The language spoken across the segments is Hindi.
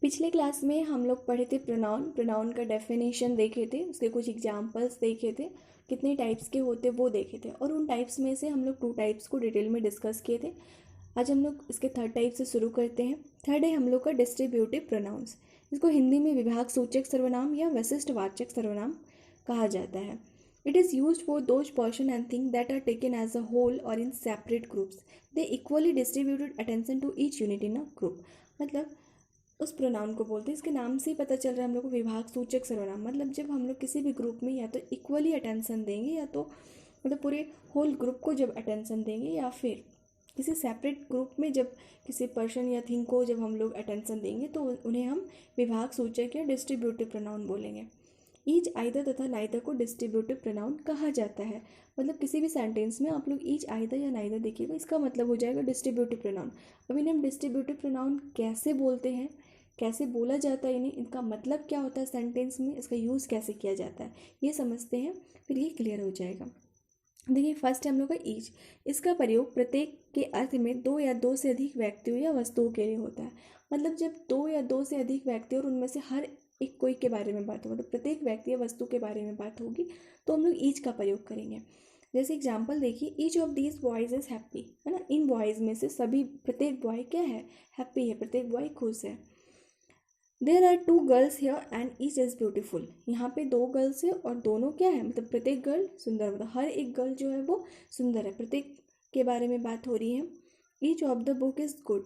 पिछले क्लास में हम लोग पढ़े थे प्रोनाउन का डेफिनेशन देखे थे, उसके कुछ एग्जांपल्स देखे थे, कितने टाइप्स के होते वो देखे थे, और उन टाइप्स में से हम लोग 2 टाइप्स को डिटेल में डिस्कस किए थे। आज हम लोग इसके थर्ड टाइप से शुरू करते हैं। थर्ड है हम लोग का डिस्ट्रीब्यूटिव प्रोनाउंस। इसको हिंदी में विभाग सूचक सर्वनाम या विशिष्टवाचक सर्वनाम कहा जाता है। It is used for those person and thing that are taken as a whole और in separate groups. They equally distributed attention to each unit in a group. मतलब उस प्रोनाउन को बोलते हैं, इसके नाम से ही पता चल रहा है हम लोग को विभाग सूचक सर्वनाम। मतलब जब हम लोग किसी भी ग्रुप में या तो इक्वली अटेंशन देंगे या तो मतलब पूरे होल ग्रुप को जब अटेंशन देंगे, या फिर किसी सेपरेट ग्रुप में जब किसी पर्सन या थिंग को जब हम लोग अटेंशन देंगे तो उन्हें हम विभाग सूचक या डिस्ट्रीब्यूटिव प्रोनाउन बोलेंगे। ईच आइदर तथा नाइदर को डिस्ट्रीब्यूटिव प्रोनाउन कहा जाता है। मतलब किसी भी सेंटेंस में आप लोग ईच आइदर या नाइदर देखिएगा, इसका मतलब हो जाएगा डिस्ट्रीब्यूटिव प्रोनाउन। अब इन्हें हम डिस्ट्रीब्यूटिव प्रोनाउन कैसे बोलते हैं, कैसे बोला जाता है इन्हें, इनका मतलब क्या होता है सेंटेंस में, इसका यूज़ कैसे किया जाता है, ये समझते हैं, फिर ये क्लियर हो जाएगा। देखिए फर्स्ट है हम लोग का ईच। इसका प्रयोग प्रत्येक के अर्थ में 2 या 2 से अधिक व्यक्तियों या वस्तुओं के लिए होता है। मतलब जब 2 या 2 से अधिक व्यक्ति और उनमें से हर एक कोई के बारे में बात हो, मतलब प्रत्येक व्यक्ति या वस्तु के बारे में बात होगी तो हम लोग ईच का प्रयोग करेंगे। जैसे एग्जाम्पल देखिए, each of these boys is happy, है ना। इन बॉयज में से सभी, प्रत्येक बॉय क्या है, हैप्पी है, प्रत्येक बॉय खुश है। There are 2 girls here and each is beautiful. यहाँ पे 2 गर्ल्स है और दोनों क्या है, मतलब प्रत्येक गर्ल सुंदर, मतलब हर एक गर्ल जो है वो सुंदर है, प्रत्येक के बारे में बात हो रही है। Each of the book is good.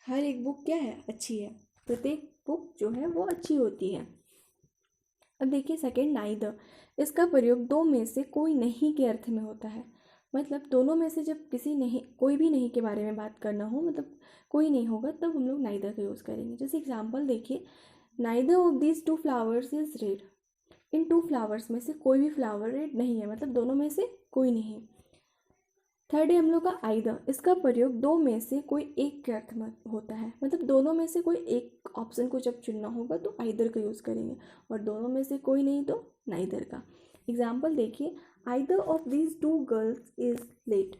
हर एक बुक क्या है, अच्छी है, प्रत्येक बुक जो है वो अच्छी होती है। अब देखिए सेकेंड नाइदर। इसका प्रयोग 2 में से कोई नहीं के अर्थ में होता है। मतलब दोनों में से जब किसी नहीं, कोई भी नहीं के बारे में बात करना हो, मतलब कोई नहीं होगा, तब हम लोग नाइदर का यूज़ करेंगे। जैसे एग्जांपल देखिए, neither of these 2 flowers is red. In 2 flowers में से कोई भी फ्लावर रेड नहीं है, मतलब दोनों में से कोई नहीं। थर्ड है हम लोग का आइदर। इसका प्रयोग 2 में से कोई एक के अर्थ में होता है। मतलब दोनों में से कोई एक ऑप्शन को जब चुनना होगा तो आइदर का यूज़ करेंगे, और दोनों में से कोई नहीं तो नाइदर का। एग्जाम्पल देखिए, either of these 2 girls is late.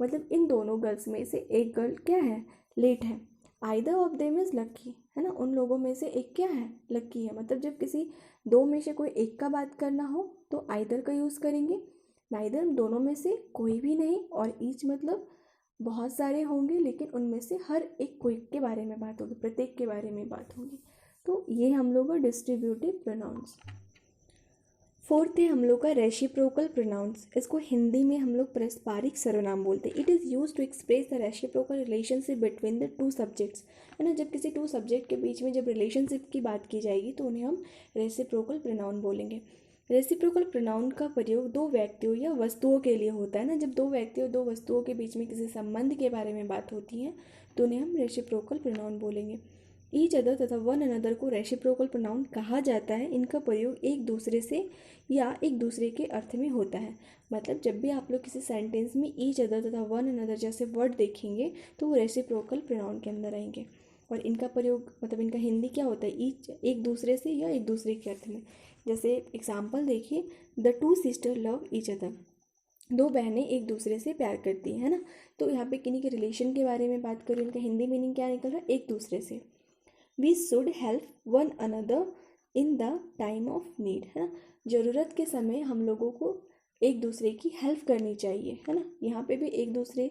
मतलब इन दोनों गर्ल्स में से एक गर्ल क्या है, लेट है। आइदर ऑफ देम इज लक्की, है ना, उन लोगों में से एक क्या है, लक्की है। मतलब जब किसी 2 में से कोई एक का बात करना हो तो आइदर का यूज़ करेंगे। नाइदर दोनों में से कोई भी नहीं, और ईच मतलब बहुत सारे होंगे लेकिन उनमें से हर एक कोई के बारे में बात होगी, प्रत्येक के बारे में बात होगी। तो ये हम लोग का डिस्ट्रीब्यूटिव प्रोनाउंस। फोर्थ है हम लोग का रेसिप्रोकल प्रोनाउंस। इसको हिंदी में हम लोग पारस्परिक सर्वनाम बोलते हैं। It is use to express the reciprocal relationship between the 2 subjects, है ना। जब किसी 2 सब्जेक्ट के बीच में जब रिलेशनशिप की बात की जाएगी तो उन्हें हम रेसिप्रोकल प्रोनाउन बोलेंगे। रेसिप्रोकल प्रोनाउन का प्रयोग 2 व्यक्तियों या वस्तुओं के लिए होता है ना। जब 2 व्यक्तियों 2 वस्तुओं के बीच में किसी संबंध के बारे में बात होती है तो उन्हें हम रेसिप्रोकल प्रोनाउन बोलेंगे। ईच अदर तथा वन अनदर को रेसिप्रोकल प्रोनाउन कहा जाता है। इनका प्रयोग एक दूसरे से या एक दूसरे के अर्थ में होता है। मतलब जब भी आप लोग किसी सेंटेंस में ईच अदर तथा वन अनदर जैसे वर्ड देखेंगे तो वो रेसिप्रोकल प्रोनाउन के अंदर आएंगे, और इनका प्रयोग मतलब इनका हिंदी क्या होता है, ईच एक दूसरे से या एक दूसरे के अर्थ में। जैसे एग्जाम्पल देखिए, the 2 sister love each other. 2 बहनें एक दूसरे से प्यार करती हैं, है ना। तो यहाँ पे किन्हीं के रिलेशन के बारे में बात करूँ, इनका हिंदी मीनिंग क्या निकल रहा है, एक दूसरे से। We should help one another in the time of need, है ना। ज़रूरत के समय हम लोगों को एक दूसरे की हेल्प करनी चाहिए, है ना। यहाँ पे भी एक दूसरे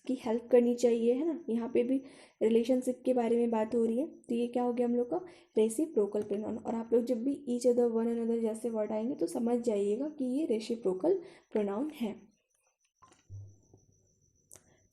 की हेल्प करनी चाहिए, है ना। यहाँ पे भी रिलेशनशिप के बारे में बात हो रही है, तो ये क्या हो गया हम लोग का रेसिप्रोकल प्रोनाउन। और आप लोग जब भी ईच अदर वन अनदर जैसे वर्ड आएंगे तो समझ जाइएगा कि ये रेसिप्रोकल प्रोनाउन है।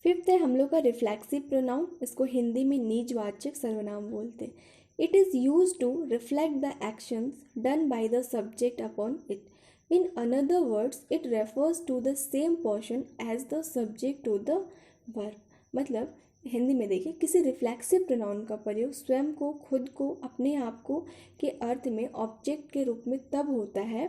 फिफ्थ है हम लोग का रिफ्लेक्सिव प्रोनाउन। इसको हिंदी में निजवाचक सर्वनाम बोलते हैं। It is use to reflect the actions done by the subject upon it. In another words it refers to the same person as the subject to the verb. मतलब हिंदी में देखिए, किसी रिफ्लेक्सिव प्रोनाउन का प्रयोग स्वयं को, खुद को, अपने आप को के अर्थ में ऑब्जेक्ट के रूप में तब होता है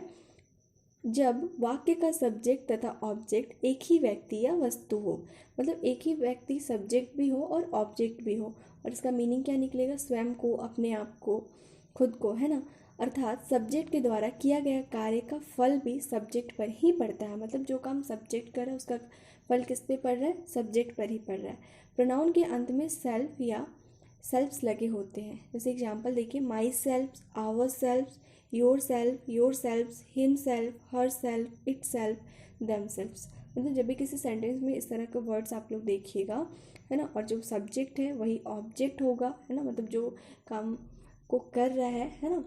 जब वाक्य का सब्जेक्ट तथा ऑब्जेक्ट एक ही व्यक्ति या वस्तु हो। मतलब एक ही व्यक्ति सब्जेक्ट भी हो और ऑब्जेक्ट भी हो, और इसका मीनिंग क्या निकलेगा, स्वयं को, अपने आप को, खुद को, है ना। अर्थात सब्जेक्ट के द्वारा किया गया कार्य का फल भी सब्जेक्ट पर ही पड़ता है। मतलब जो काम सब्जेक्ट कर रहा है उसका फल किस पे पड़ रहा है, सब्जेक्ट पर ही पड़ रहा है। प्रोनाउन के अंत में सेल्फ या सेल्फ्स लगे होते हैं। जैसे एग्जांपल देखिए, myself, ourself, yourselves, himself, herself, itself, themselves. मतलब जब भी किसी सेंटेंस में इस तरह के वर्ड्स आप लोग देखिएगा, है ना, और जो सब्जेक्ट है वही ऑब्जेक्ट होगा, है ना, मतलब जो काम को कर रहा है ना,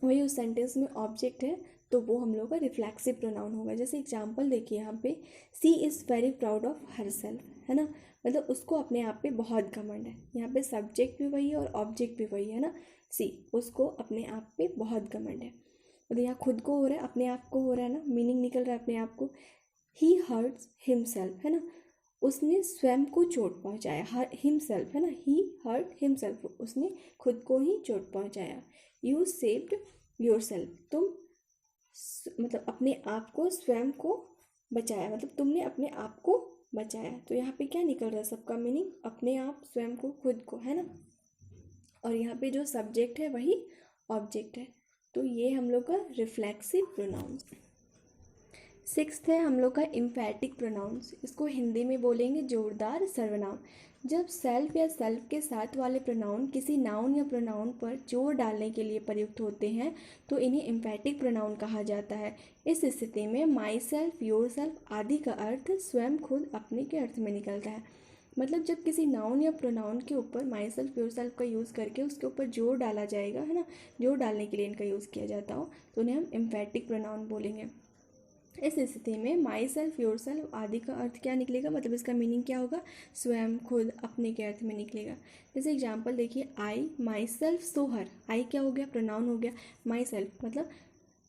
वही उस सेंटेंस में ऑब्जेक्ट है, तो वो हम लोग का रिफ्लेक्सिव प्रोनाउन होगा। जैसे एग्जांपल देखिए यहाँ पे, she is very proud of her self, है ना, मतलब उसको अपने आप पे बहुत घमंड है। यहाँ पे सब्जेक्ट भी वही है और ऑब्जेक्ट भी वही है ना, सी, उसको अपने आप पे बहुत घमंड है। मतलब यहाँ खुद को हो रहा है, अपने आप को हो रहा है ना, मीनिंग निकल रहा है अपने आप को। ही हर्ट्स हिमसेल्फ, है ना, उसने स्वयं को चोट पहुंचाया, हिमसेल्फ, है ना, ही हर्ट हिमसेल्फ, उसने खुद को ही चोट पहुंचाया। यू सेव्ड योरसेल्फ, तुम मतलब अपने आप को, स्वयं को बचाया, मतलब तुमने अपने आप को बचाया। तो यहाँ पे क्या निकल रहा है, सबका मीनिंग अपने आप, स्वयं को, खुद को, है ना, और यहाँ पे जो सब्जेक्ट है वही ऑब्जेक्ट है। तो ये हम लोग का रिफ्लेक्सिव प्रोनाउंस। सिक्स्थ है हम लोग का इम्फैटिक प्रोनाउंस। इसको हिंदी में बोलेंगे जोरदार सर्वनाम। जब सेल्फ या सेल्फ के साथ वाले प्रोनाउन किसी नाउन या प्रोनाउन पर जोर डालने के लिए प्रयुक्त होते हैं तो इन्हें इम्फैटिक प्रोनाउन कहा जाता है। इस स्थिति में माई सेल्फ, योर सेल्फ आदि का अर्थ स्वयं, खुद, अपने के अर्थ में निकलता है। मतलब जब किसी नाउन या प्रोनाउन के ऊपर माई सेल्फ, योर सेल्फ का यूज़ करके उसके ऊपर जोर डाला जाएगा, है ना, जोर डालने के लिए इनका यूज़ किया जाता हो, तो उन्हें हम इम्फैटिक प्रोनाउन बोलेंगे। इस स्थिति में माई सेल्फ, योर सेल्फ आदि का अर्थ क्या निकलेगा, मतलब इसका मीनिंग क्या होगा, स्वयं, खुद, अपने के अर्थ में निकलेगा। जैसे एग्जांपल देखिए, आई माई सेल्फ सो हर, आई क्या हो गया, प्रोनाउन हो गया, माई सेल्फ मतलब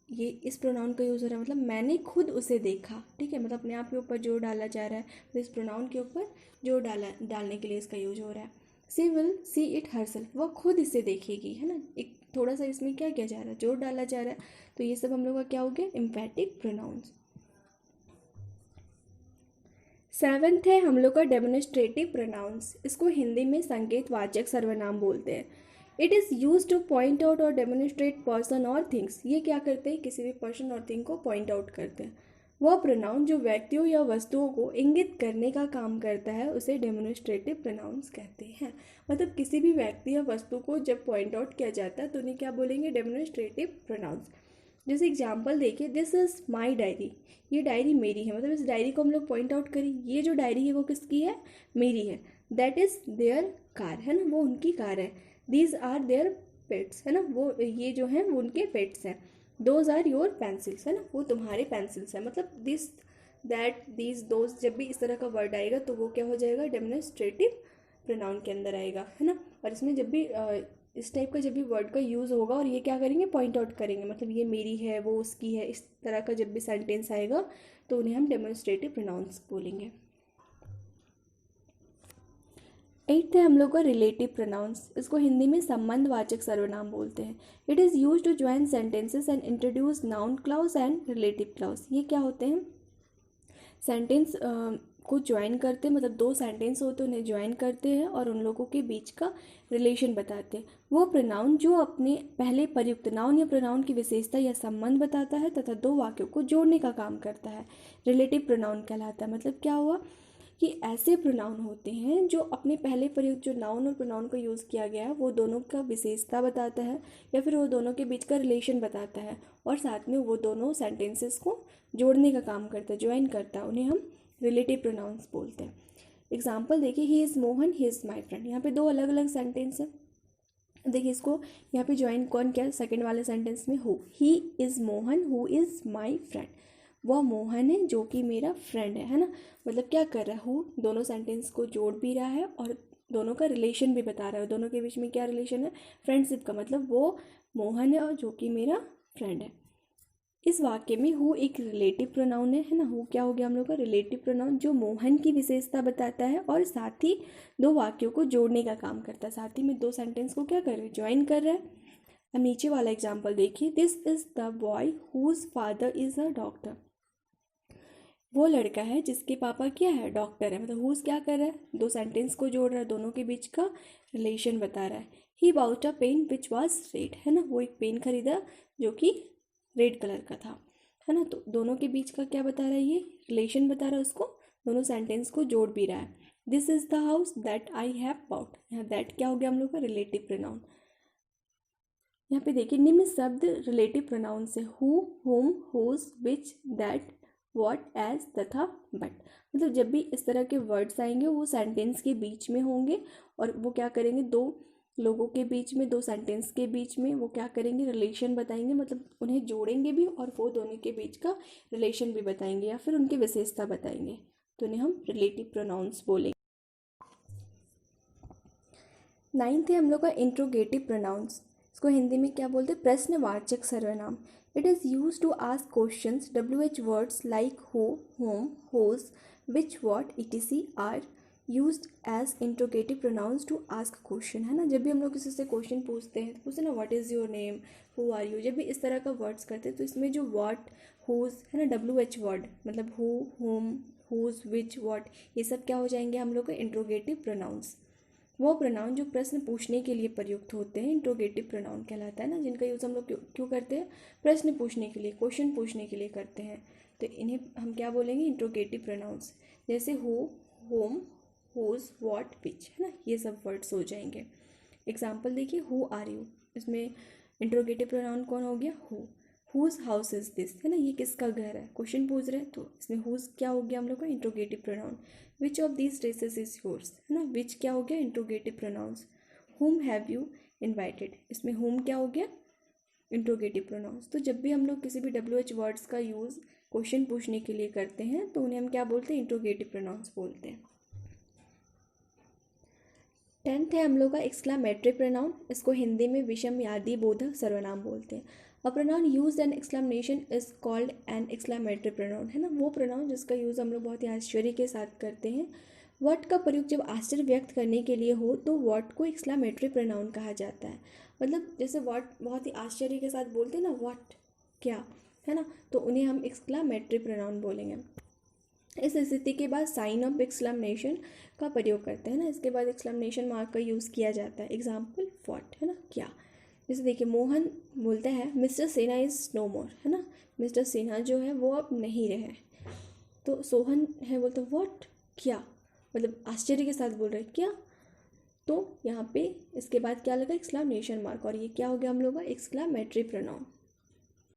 ये इस प्रोनाउन का यूज़ हो रहा है, मतलब मैंने खुद उसे देखा, ठीक है, मतलब अपने आप के ऊपर जोर डाला जा रहा है, तो इस प्रोनाउन के ऊपर जोर डालने के लिए इसका यूज हो रहा है। She will see it her self, वह खुद इसे देखेगी, है ना, एक थोड़ा सा इसमें क्या किया जा रहा है, जोर डाला जा रहा है। तो ये सब हम लोग का क्या हो गया, इम्फैटिक प्रोनाउंस। सेवेंथ है हम लोग का डेमोन्स्ट्रेटिव प्रोनाउंस। इसको हिंदी में संकेतवाचक सर्वनाम बोलते हैं। It is use two point out और डेमोन्स्ट्रेट पर्सन और थिंग्स। ये क्या करते हैं, किसी भी पर्सन और थिंग को पॉइंट आउट करते हैं। वह प्रोनाउन जो व्यक्तियों या वस्तुओं को इंगित करने का काम करता है उसे डेमोन्स्ट्रेटिव प्रोनाउंस कहते हैं। मतलब किसी भी व्यक्ति या वस्तु को जब पॉइंट आउट किया जाता है तो उन्हें क्या बोलेंगे, डेमोन्स्ट्रेटिव प्रोनाउंस। जैसे एग्जाम्पल देखिए, दिस इज़ माई डायरी, ये डायरी मेरी है, मतलब इस डायरी को हम लोग पॉइंट आउट करें, ये जो डायरी है वो किसकी है, मेरी है। दैट इज़ देयर कार, है ना, वो उनकी कार है। दीज आर देयर पेट्स, है ना, वो ये जो हैं वो उनके पेट्स हैं। दोज आर योर पेंसिल्स, है ना, वो तुम्हारे पेंसिल्स हैं। मतलब दिस, दैट, दीज, दोज, जब भी इस तरह का वर्ड आएगा तो वो क्या हो जाएगा, डेमोन्स्ट्रेटिव प्रोनाउन के अंदर आएगा, है ना। और इसमें जब भी इस टाइप का जब भी वर्ड का यूज़ होगा और ये क्या करेंगे, पॉइंट आउट करेंगे, मतलब ये मेरी है, वो उसकी है, इस तरह का जब भी सेंटेंस आएगा तो उन्हें हम डेमोन्स्ट्रेटिव प्रोनाउंस बोलेंगे। एट्थ है हम लोग का रिलेटिव प्रोनाउंस। इसको हिंदी में संबंधवाचक सर्वनाम बोलते हैं। It is use to join sentences and introduce noun clause and relative clause. ये क्या होते हैं, सेंटेंस को ज्वाइन करते हैं, मतलब दो सेंटेंस होते हैं उन्हें ज्वाइन करते हैं और उन लोगों के बीच का रिलेशन बताते हैं। वो प्रोनाउन जो अपने पहले प्रयुक्त नाउन या प्रोनाउन की विशेषता या संबंध बताता है तथा दो वाक्यों को जोड़ने का काम करता है, रिलेटिव प्रोनाउन कहलाता है। मतलब क्या हुआ कि ऐसे प्रोनाउन होते हैं जो अपने पहले प्रयुक्त जो नाउन और प्रोनाउन का यूज़ किया गया है वो दोनों का विशेषता बताता है या फिर वो दोनों के बीच का रिलेशन बताता है और साथ में वो दोनों सेंटेंसेस को जोड़ने का काम करता है, ज्वाइन करता है, उन्हें हम रिलेटिव प्रोनाउंस बोलते हैं। एग्जाम्पल देखिए, he is Mohan, he is my friend. यहाँ पे दो अलग अलग सेंटेंस है, देखिए इसको यहाँ पे ज्वाइन कौन किया, सेकंड वाले सेंटेंस में who, he is Mohan who is my friend, वह मोहन है जो कि मेरा फ्रेंड है ना। मतलब क्या कर रहा है, हु दोनों सेंटेंस को जोड़ भी रहा है और दोनों का रिलेशन भी बता रहा है, दोनों के बीच में क्या रिलेशन है, फ्रेंडशिप का, मतलब वो मोहन है और जो कि मेरा फ्रेंड है। इस वाक्य में हु एक रिलेटिव प्रोनाउन है ना, हु क्या हो गया हम लोग का, रिलेटिव प्रोनाउन जो मोहन की विशेषता बताता है और साथ ही दो वाक्यों को जोड़ने का काम करता है, साथ ही में दो सेंटेंस को क्या कर रहा है, ज्वाइन कर रहा है। अब नीचे वाला एग्जाम्पल देखिए, this is the boy whose father is a doctor. वो लड़का है जिसके पापा क्या है, डॉक्टर है। मतलब हुज क्या कर रहा है, दो सेंटेंस को जोड़ रहा है, दोनों के बीच का रिलेशन बता रहा है। He bought a pen which was red, है ना, वो एक पेन खरीदा जो कि रेड कलर का था, है ना। तो दोनों के बीच का क्या बता रहा है, ये रिलेशन बता रहा है उसको, दोनों सेंटेंस को जोड़ भी रहा है। This is the house that I have bought, यहाँ दैट क्या हो गया हम लोग का रिलेटिव प्रोनाउन। यहाँ पे देखिए निम्न शब्द रिलेटिव प्रोनाउन से who, whom, whose, which, that, what, as तथा बट। मतलब जब भी इस तरह के वर्ड्स आएंगे वो सेंटेंस के बीच में होंगे और वो क्या करेंगे, दो लोगों के बीच में, दो सेंटेंस के बीच में वो क्या करेंगे, रिलेशन बताएंगे, मतलब उन्हें जोड़ेंगे भी और वो दोनों के बीच का रिलेशन भी बताएंगे या फिर उनकी विशेषता बताएंगे, तो उन्हें हम रिलेटिव प्रोनाउंस बोलेंगे। 9th है हम लोग का इंट्रोगेटिव प्रोनाउंस। इसको हिंदी में क्या बोलते हैं, प्रश्नवाचक सर्वनाम। It is use to ask questions. WH words like who, whom, whose, which, what, etc are used as interrogative pronouns to ask question, है ना। जब भी हम लोग किसी से क्वेश्चन पूछते हैं तो पूछते हैं ना what is your name, who are you, जब भी इस तरह का वर्ड्स करते हैं तो इसमें जो व्हाट, हुज है ना, WH वर्ड मतलब who, whom, whose, which, what, ये सब क्या हो जाएंगे हम लोग का इंट्रोगेटिव प्रोनाउंस। वो प्रोनाउन जो प्रश्न पूछने के लिए प्रयुक्त होते हैं इंट्रोगेटिव प्रोनाउन कहलाता है ना, जिनका यूज़ हम लोग क्यों करते हैं, प्रश्न पूछने के लिए, क्वेश्चन पूछने के लिए करते हैं, तो इन्हें हम क्या बोलेंगे, इंट्रोगेटिव प्रोनाउंस। जैसे who, whom, whose, what, which, है ना, ये सब वर्ड्स हो जाएंगे। एग्जाम्पल देखिए, हु आर यू, इसमें इंट्रोगेटिव प्रोनाउन कौन हो गया, who. Whose house is this, है ना, ये किसका घर है, क्वेश्चन पूछ रहे हैं तो इसमें हुज क्या हो गया हम लोग का, interrogative pronoun. Which of these dresses is yours, है ना, विच क्या हो गया, इंट्रोगेटिव प्रोनाउंस। हुम हैव यू इन्वाइटेड, इसमें हुम क्या हो गया, इंट्रोगेटिव प्रोनाउंस। तो जब भी हम लोग किसी भी WH वर्ड्स का यूज़ क्वेश्चन पूछने के लिए करते हैं तो उन्हें हम क्या बोलते हैं, इंट्रोगेटिव प्रोनाउंस बोलते हैं। 10th है हम लोग का एक्सक्लामेटरी प्रोनाउन। इसको हिंदी में विषमयादी बोधक सर्वनाम बोलते हैं। A pronoun used an exclamation is called an exclamatory pronoun, है ना, वो प्रोनाउन जिसका यूज़ हम लोग बहुत ही आश्चर्य के साथ करते हैं। व्हाट का प्रयोग जब आश्चर्य व्यक्त करने के लिए हो तो व्हाट को एक्सक्लामेटरी प्रोनाउन कहा जाता है। मतलब जैसे व्हाट बहुत ही आश्चर्य के साथ बोलते हैं ना, व्हाट क्या, है ना, तो उन्हें हम एक्सक्लामेटरी प्रोनाउन बोलेंगे। इस स्थिति के बाद साइन ऑफ एक्सक्लेमेशन का प्रयोग करते हैं ना, इसके बाद एक्सक्लेमेशन मार्क का यूज़ किया जाता है। एग्जाम्पल व्हाट, है ना, क्या। जैसे देखिए मोहन बोलता है मिस्टर सिन्हा इज़ नो मोर, है ना, मिस्टर सिन्हा जो है वो अब नहीं रहे। तो सोहन है बोलते व्हाट, क्या, मतलब आश्चर्य के साथ बोल रहे हैं क्या। तो यहाँ पे इसके बाद क्या लगा, एक्सक्लेमेशन मार्क, और ये क्या हो गया हम लोग का एक्सक्लेमेटरी प्रोनाउन।